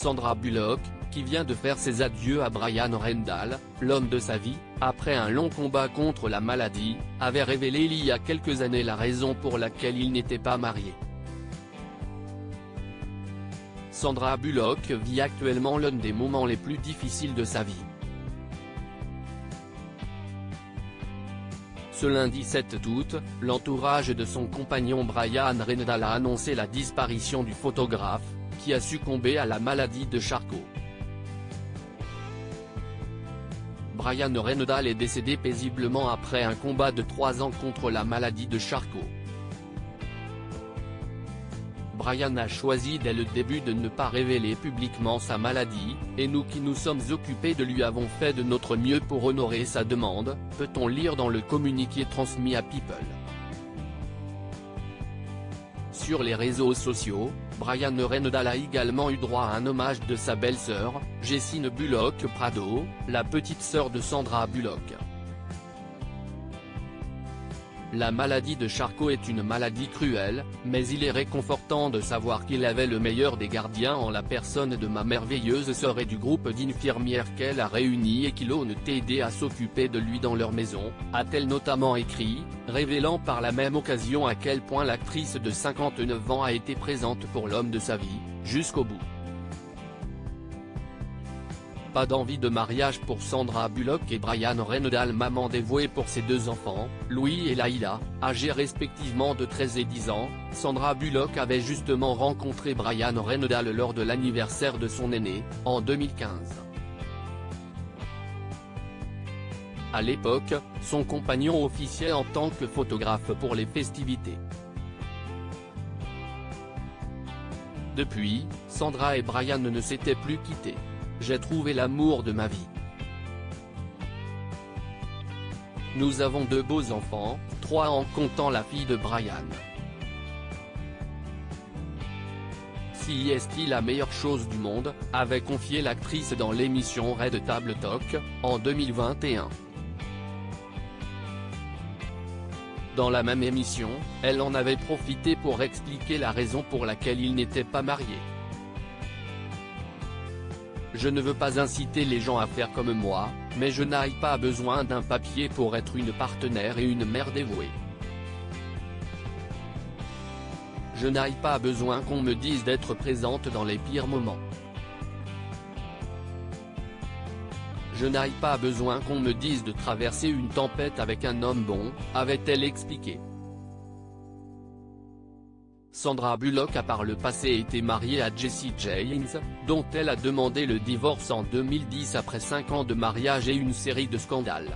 Sandra Bullock, qui vient de faire ses adieux à Bryan Rendall, l'homme de sa vie, après un long combat contre la maladie, avait révélé il y a quelques années la raison pour laquelle il n'était pas marié. Sandra Bullock vit actuellement l'un des moments les plus difficiles de sa vie. Ce lundi 7 août, l'entourage de son compagnon Bryan Rendall a annoncé la disparition du photographe, qui a succombé à la maladie de Charcot. Bryan Rendall est décédé paisiblement après un combat de 3 ans contre la maladie de Charcot. Bryan a choisi dès le début de ne pas révéler publiquement sa maladie, et nous qui nous sommes occupés de lui avons fait de notre mieux pour honorer sa demande, peut-on lire dans le communiqué transmis à People. Sur les réseaux sociaux, Bryan Rendall a également eu droit à un hommage de sa belle-sœur, Jessine Bullock Prado, la petite sœur de Sandra Bullock. La maladie de Charcot est une maladie cruelle, mais il est réconfortant de savoir qu'il avait le meilleur des gardiens en la personne de ma merveilleuse sœur et du groupe d'infirmières qu'elle a réuni et qui l'ont aidé à s'occuper de lui dans leur maison, a-t-elle notamment écrit, révélant par la même occasion à quel point l'actrice de 59 ans a été présente pour l'homme de sa vie, jusqu'au bout. Pas d'envie de mariage pour Sandra Bullock et Bryan Rendall, maman dévouée pour ses 2 enfants, Louis et Laïla, âgés respectivement de 13 et 10 ans, Sandra Bullock avait justement rencontré Bryan Rendall lors de l'anniversaire de son aîné, en 2015. À l'époque, son compagnon officiait en tant que photographe pour les festivités. Depuis, Sandra et Bryan ne s'étaient plus quittés. J'ai trouvé l'amour de ma vie. Nous avons 2 beaux enfants, 3 en comptant la fille de Bryan. Si est-il la meilleure chose du monde, avait confié l'actrice dans l'émission Red Table Talk, en 2021. Dans la même émission, elle en avait profité pour expliquer la raison pour laquelle il n'était pas marié. Je ne veux pas inciter les gens à faire comme moi, mais je n'ai pas besoin d'un papier pour être une partenaire et une mère dévouée. Je n'ai pas besoin qu'on me dise d'être présente dans les pires moments. Je n'ai pas besoin qu'on me dise de traverser une tempête avec un homme bon, avait-elle expliqué. Sandra Bullock a par le passé été mariée à Jesse James, dont elle a demandé le divorce en 2010 après 5 ans de mariage et une série de scandales.